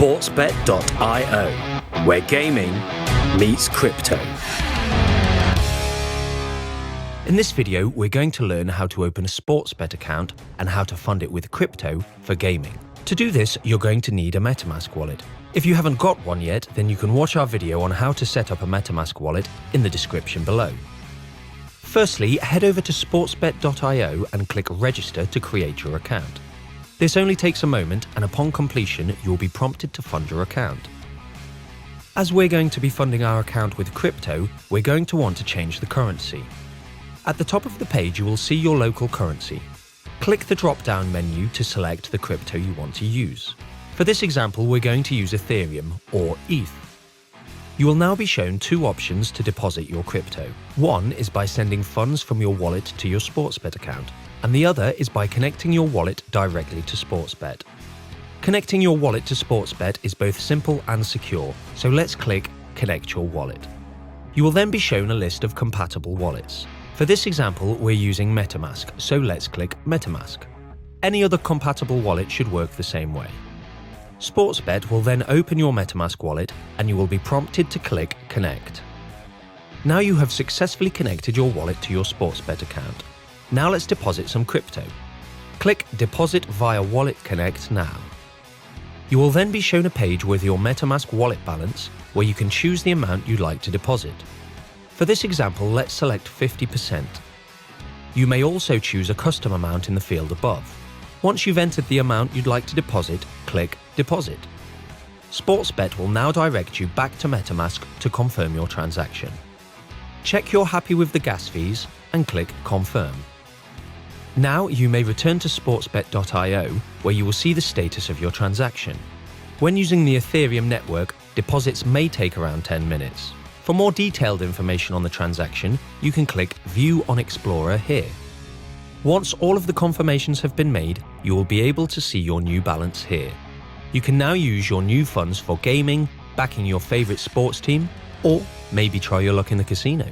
Sportsbet.io, where gaming meets crypto. In this video, we're going to learn how to open a Sportsbet account and how to fund it with crypto for gaming. To do this, you're going to need a MetaMask wallet. If you haven't got one yet, then you can watch our video on how to set up a MetaMask wallet in the description below. Firstly, head over to sportsbet.io and click Register to create your account. This only takes a moment, and upon completion, you'll be prompted to fund your account. As we're going to be funding our account with crypto, we're going to want to change the currency. At the top of the page, you will see your local currency. Click the drop-down menu to select the crypto you want to use. For this example, we're going to use Ethereum or ETH. You will now be shown two options to deposit your crypto. One is by sending funds from your wallet to your Sportsbet account, and the other is by connecting your wallet directly to Sportsbet. Connecting your wallet to Sportsbet is both simple and secure, so let's click Connect your wallet. You will then be shown a list of compatible wallets. For this example, we're using MetaMask, so let's click MetaMask. Any other compatible wallet should work the same way. Sportsbet will then open your MetaMask wallet and you will be prompted to click Connect. Now you have successfully connected your wallet to your Sportsbet account. Now let's deposit some crypto. Click Deposit via Wallet Connect now. You will then be shown a page with your MetaMask wallet balance where you can choose the amount you'd like to deposit. For this example, let's select 50%. You may also choose a custom amount in the field above. Once you've entered the amount you'd like to deposit, click Deposit. Sportsbet will now direct you back to MetaMask to confirm your transaction. Check you're happy with the gas fees and click Confirm. Now you may return to sportsbet.io where you will see the status of your transaction. When using the Ethereum network, deposits may take around 10 minutes. For more detailed information on the transaction, you can click View on Explorer here. Once all of the confirmations have been made, you will be able to see your new balance here. You can now use your new funds for gaming, backing your favorite sports team, or maybe try your luck in the casino.